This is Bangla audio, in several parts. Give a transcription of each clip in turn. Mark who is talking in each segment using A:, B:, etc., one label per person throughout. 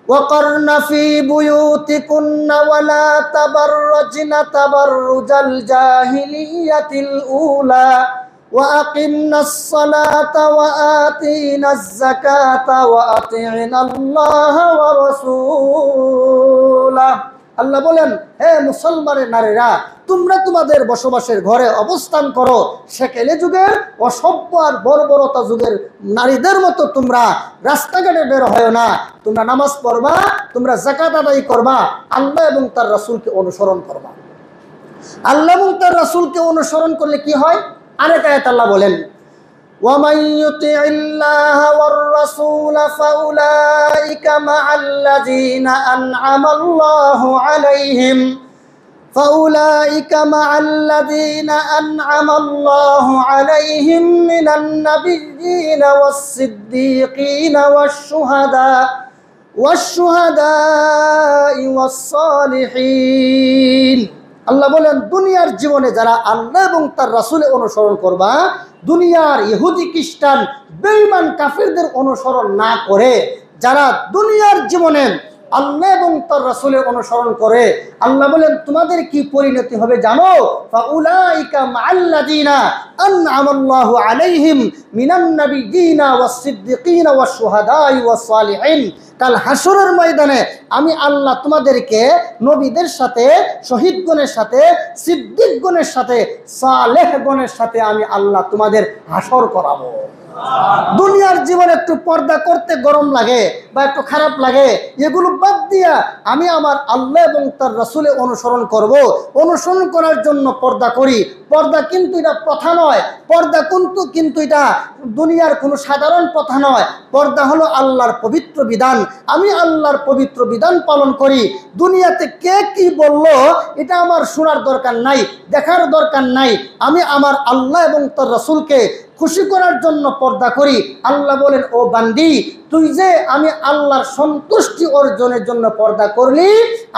A: وقرن في بيوتكن ولا تبرجن تبرج الجاهلية الأولى وأقمنا الصلاة وآتينا الزكاة وأطعنا الله ورسوله আল্লাহ বলেন, হে মুসলমানের নারীরা, তোমরা তোমাদের বসবাসের ঘরে অবস্থান করো। সেকেলে যুগের অসভ্য আর বর্বরতা যুগের নারীদের মতো তোমরা রাস্তাঘাটে বের হয় না। তোমরা নামাজ পড়বা, তোমরা যাকাত আদায় করবা, আল্লাহ এবং তার রাসূলকে অনুসরণ করবা। আল্লাহ এবং তার রাসূলকে অনুসরণ করলে কি হয়? আরেক আয়াত আল্লাহ বলেন, وَمَن يُطِعِ اللَّهَ وَالرَّسُولَ فَأُولَئِكَ مَعَ الَّذِينَ أَنْعَمَ اللَّهُ عَلَيْهِم مِّنَ النَّبِيِّينَ وَالصِّدِّيقِينَ وَالشُّهَدَاءِ وَالصَّالِحِينَ। আল্লাহ বলেন, দুনিয়ার জীবনে যারা আল্লাহ এবং তার রাসূলের অনুসরণ করবা, দুনিয়ার ইহুদি খ্রিস্টান বেঈমান কাফিরদের অনুসরণ না করে যারা দুনিয়ার জীবনে আল্লাহ এবং তার রাসূলের অনুসরণ করে, আল্লাহ বলেন তোমাদের কি পরিণতি হবে জানো? ফাউলাইকা মাআল্লাযিনা আন'আমাল্লাহু আলাইহিম মিনান নাবিয়্যিনা ওয়াস-সিদ্দিকিনা ওয়াশ-শুহাদাই ওয়াস-সালিহিন। কাল হাসরের ময়দানে আমি আল্লাহ তোমাদেরকে নবীদের সাথে, শহীদগণের সাথে, সিদ্দিকগণের সাথে, সালেহগণের সাথে আমি আল্লাহ তোমাদের হাসর করাবো। দুনিয়ার জীবনে একটু পর্দা করতে গরম লাগে বা একটু খারাপ লাগে, এগুলো বাদ দিয়া আমি আমার আল্লাহ এবং তার রাসূলের অনুসরণ করব। অনুসরণ করার জন্য পর্দা করি। পর্দা কিন্তু এটা প্রথা নয়, পর্দা কিন্তু এটা দুনিয়ার কোনো সাধারণ প্রথা নয়। পর্দা হলো আল্লাহর পবিত্র বিধান। আমি আল্লাহর পবিত্র বিধান পালন করি। দুনিয়াতে কে কি বললো এটা আমার শোনার দরকার নাই, দেখার দরকার নাই। আমি আমার আল্লাহ এবং তার রাসূলকে খুশি করার জন্য পর্দা করি। আল্লাহ বলেন, ও বান্দি, তুই যে আমি আল্লাহর সন্তুষ্টি অর্জনের জন্য পর্দা করলি,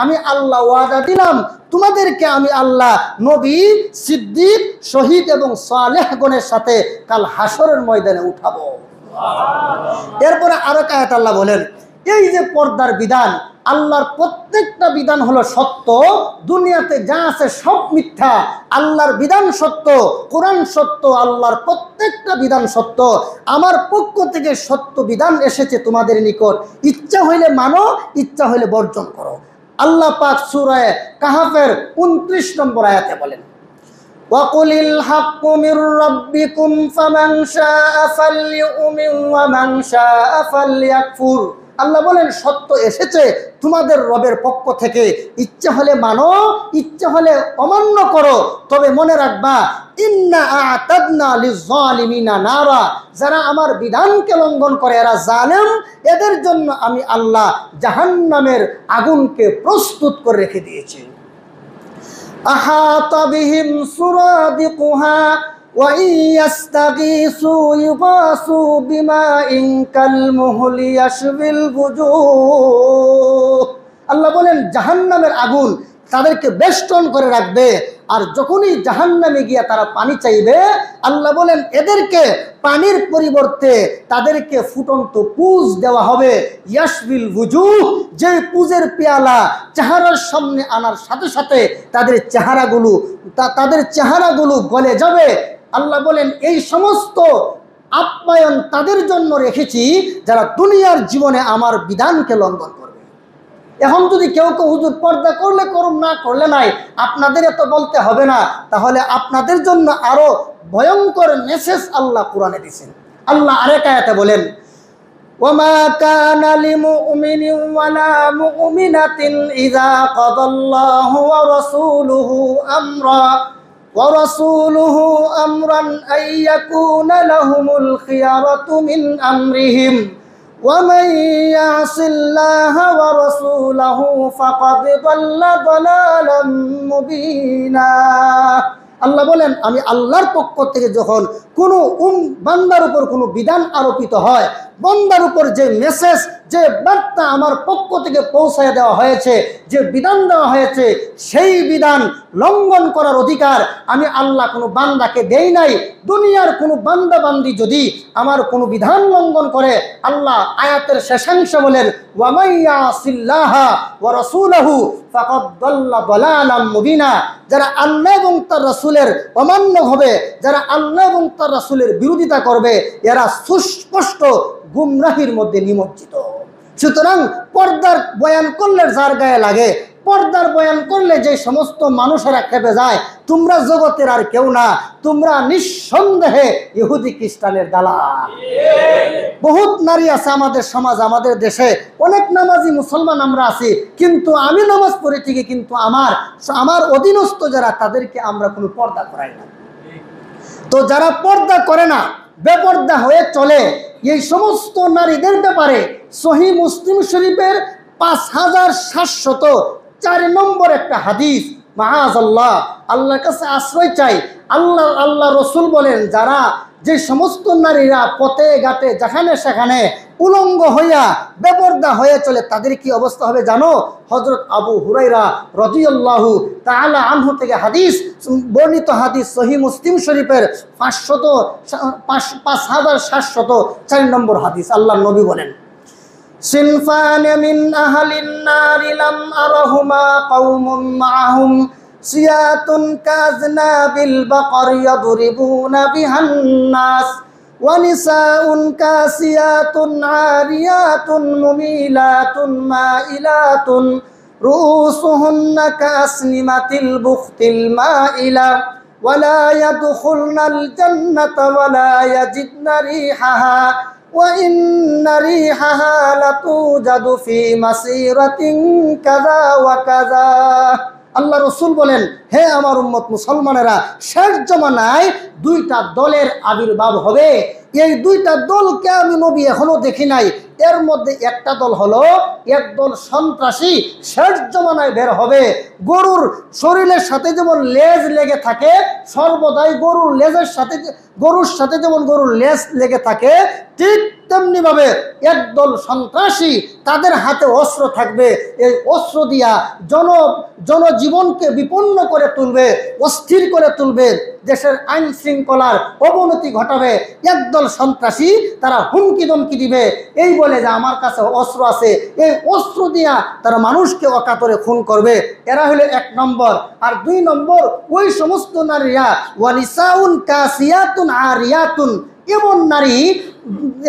A: আমি আল্লাহ ওয়াদা দিলাম তোমাদেরকে আমি আল্লাহ নবী, সিদ্দিক, শহীদ এবং সালেহগণের সাথে কাল হাসরের ময়দানে উঠাবো। এরপরে আরো আয়াত আল্লাহ বলেন, এই যে পর্দার বিধান, আল্লাহর প্রত্যেকটা বিধান হলো সত্য। দুনিয়াতে যা আছে সব মিথ্যা। আল্লাহর বিধান সত্য, কোরআন সত্য, আল্লাহর প্রত্যেকটা বিধান সত্য। আমার পক্ষ থেকে সত্য বিধান এসেছে তোমাদের নিকট। ইচ্ছা হইলে মানো, ইচ্ছা হইলে বর্জন করো। আল্লাহ পাক সূরা কাহফের 29 নম্বর আয়াতে বলেন, ওয়াকুলিল হাক্কু মির রাব্বিকুম ফামান শাআ ফালইউমিন ওয়া মান শাআ ফালইয়াকফুর। আল্লাহ বলেন, সত্য এসেছে তোমাদের রবের পক্ষ থেকে। ইচ্ছা হলে মানো, ইচ্ছা হলে অমান্য করো। তবে মনে রাখবা, ইন্না আ'তাদনা লিয-যালিমিনা নারা। যারা আমার বিধানকে লঙ্ঘন করে, এরা জালেম, এদের জন্য আমি আল্লাহ জাহান্নামের আগুনকে প্রস্তুত করে রেখে দিয়েছি। আহাতা বিহিম সুরাদিকুহা ওয়া ইয়াস্তাগীসু ইউগাসু বিমাইন কালমুহলি ইয়াশবিল বুজুহ। আল্লাহ বলেন, জাহান্নামের আগুন তাদেরকে বেষ্টন করে রাখবে। আর যখনই জাহান্নামে গিয়া তারা পানি চাইবে, আল্লাহ বলেন এদেরকে পানির পরিবর্তে তাদেরকে ফুটন্ত পুজ দেওয়া হবে। ইয়াশবিল বুজুহ, যে পুজের পেয়ালা চেহারার সামনে আনার সাথে সাথে তাদের চেহারাগুলো গলে যাবে। আল্লাহ বলেন, এই সমস্ত আপ্যায়ন তাদের জন্য রেখেছি যারা দুনিয়ার জীবনে আমার বিধানকে লঙ্ঘন করবে। এখন যদি কেউ হুজুর পর্দা করলে করুন, না করলে নাই, আপনাদের এত বলতে হবে না। তাহলে আপনাদের জন্য আরো ভয়ঙ্কর মেসেজ আল্লাহ কোরআনে দিয়েছেন। আল্লাহ আরেক আয়াতে বলেন, ওয়ামা কানা লিমুমিনিন ওয়ালা মুমিনাতিন ইযা কাদাল্লাহু ওয়া রাসূলুহু আমরান আইয়াকুনা লাহুমুল খিয়ারাতু মিন আমরিহিম ومن يعص الله ورسوله فقد ضل ضلالا مبينا। আল্লাহ বলেন, আমি আল্লাহর পক্ষ থেকে যখন কোনো বান্দার উপর কোনো বিধান আরোপিত হয়, বান্দার উপর যে মেসেজ, যে বার্তা আমার পক্ষ থেকে পৌঁছায় দেওয়া হয়েছে, যে বিধান দেওয়া হয়েছে, সেই বিধান লঙ্ঘন করার অধিকার আমি আল্লাহ কোনো বান্দাকে দেই নাই। দুনিয়ার কোনো বান্দা বান্দি যদি আমার কোনো বিধান লঙ্ঘন করে, আল্লাহ আয়াতের শেষাংশ বলেন, ওয়া মাইয়াসিল্লাহা ওয়া রাসূলাহু ফাকাদ দাল্লা দালালাম মুবিনা। যারা আল্লাহ এবং তার রাসূলের অমান্য হবে, যারা আল্লাহ এবং তার রাসূলের বিরোধিতা করবে, এরা সুস্পষ্ট গুমরাহির মধ্যে নিমজ্জিত। সুতরাং পর্দার বয়ান করলে যার গায়ে লাগে, পর্দার বয়ান করলে যে সমস্ত মানুষেরা খেপে যায়, তোমরা জগতের আর কেউ না, তোমরা নিঃসন্দেহে ইহুদি খ্রিস্টানের দালাল। বহুত নারী আছে আমাদের সমাজ, আমাদের দেশে অনেক নামাজি মুসলমান আমরা আছি, কিন্তু আমি নামাজ পড়ে ঠিকই, কিন্তু আমার অধীনস্থ যারা, তাদেরকে আমরা কোনো পর্দা করাই না। তো যারা পর্দা করে না, বেপর্দা হয়ে চলে, এই সমস্ত নারীদের ব্যাপারে সহিহ মুসলিম শরীফের 5704 নম্বর একটা হাদিস, মাআযাল্লাহ, আল্লাহর কাছে আশ্রয় চাই। আল্লাহ রসুল বলেন, যারা যে সমস্ত নারীরা পথে ঘাটে যেখানে সেখানে উলঙ্গ হইয়া বেপর্দা হয়ে চলে, তাদের কি অবস্থা হবে জানো? হযরত আবু হুরায়রা রাদিয়াল্লাহু তাআলা আনহু থেকে হাদিস বর্ণিত, হাদিস সহিহ মুসলিম শরীফের 5704 নম্বর হাদিস। আল্লাহর নবী বলেন, সিনফান মিন আহলিন নারি লাম আরহুমা কওমুম মাআহুম সিয়াতুন কাযনাবিল বাকর ইয়াদরিবুনা বিহান নাস ওয়া নিসাউন কাসিয়াতুন আরিয়াতুন মুমিলাতুন মাইলাতুন রুউসুহুন্না কাসনিমাতিল বুখতিল মাইলা ওয়ালা ইয়াদখুলনাল জান্নাতা ওয়ালা ইয়াজিদনা রিহাহা ওয়া ইন্না রিহাহা লাতুজাদু ফি মাসিরাতিন কাযা ওয়া কাযা। আল্লাহ রসুল বলেন, হে আমার উম্মত মুসলমানেরা, শেষ জমানায় দুইটা দলের আবির্ভাব হবে। এই দুইটা দলকে আমি নবী এখনো দেখি নাই। এর মধ্যে একটা দল হলো, একদল সন্ত্রাসী শেষ জমানায় বের হবে। গরুর শরীরের সাথে যেমন লেজ লেগে থাকে, সর্বদাই গরুর সাথে যেমন গরুর লেজ লেগে থাকে, ঠিক তেমনিভাবে একদল সন্ত্রাসী, তাদের হাতে অস্ত্র থাকবে। এই অস্ত্র দিয়া জনজীবনকে বিপন্ন করে তুলবে, অস্থির করে তুলবে, দেশের আইন শৃঙ্খলার অবনতি ঘটাবে। একদল সন্ত্রাসী তারা হুমকি ধমকি দিবে, এই বলে যে আমার কাছে অস্ত্র আছে, এই অস্ত্র দিয়া তারা মানুষকে অকাতরে খুন করবে। এরা হলো 1 নম্বর। আর 2 নম্বর, ওই সমস্ত নারীরা ওয়া নিসাউন কাসিয়াতুন আরিয়াতুন,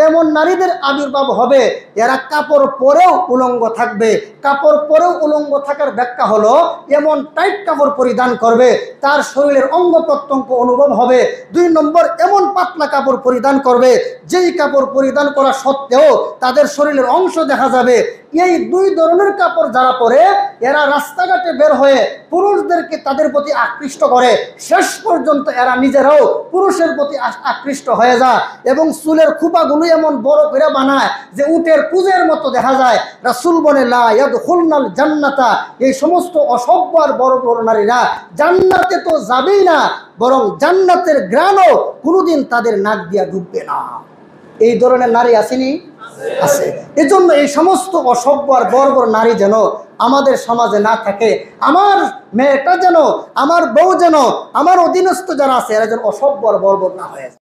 A: এমন নারীদের আবির্ভাব হবে, এরা কাপড় পরেও উলঙ্গ থাকবে। কাপড় পরেও উলঙ্গ থাকার ব্যাখ্যা হলো, এমন টাইট কাপড় পরিধান করবে তার শরীরের অঙ্গ প্রত্যঙ্গ অনুভব হবে। 2 নম্বর, এমন পাতলা কাপড় পরিধান করবে যেই কাপড় পরিধান করা সত্ত্বেও তাদের শরীরের অংশ দেখা যাবে। এই 2 ধরনের কাপড় যারা পরে, এরা রাস্তাঘাটে বের হয়ে পুরুষদেরকে তাদের প্রতি আকৃষ্ট করে। শেষ পর্যন্ত এরা নিজেরাও পুরুষের প্রতি আকৃষ্ট হয়ে যায় এবং চুলের খুপাগুলো এমন বড় করে বানায় যে উটের কুজের মতো দেখা যায়। রাসূল বলে, লা ইয়াদখুলনাল জান্নাতা, এই সমস্ত অসভ্য আর বড় বড় নারীরা জান্নাতে তো যাবেই না, বরং জান্নাতের ঘ্রাণও কোনোদিন তাদের নাক দিয়া ঢুকবে না। এই ধরনের নারী আসেনি? আছে। এজন্য এই সমস্ত অসভ্য আর বড় বড় নারী যেন আমাদের সমাজে না থাকে। আমার মেয়েটা যেন, আমার বউ যেন, আমার অধীনস্থ যারা আছে, এরা যেন অসভ্য আর বড় বড় না হয়ে যায়।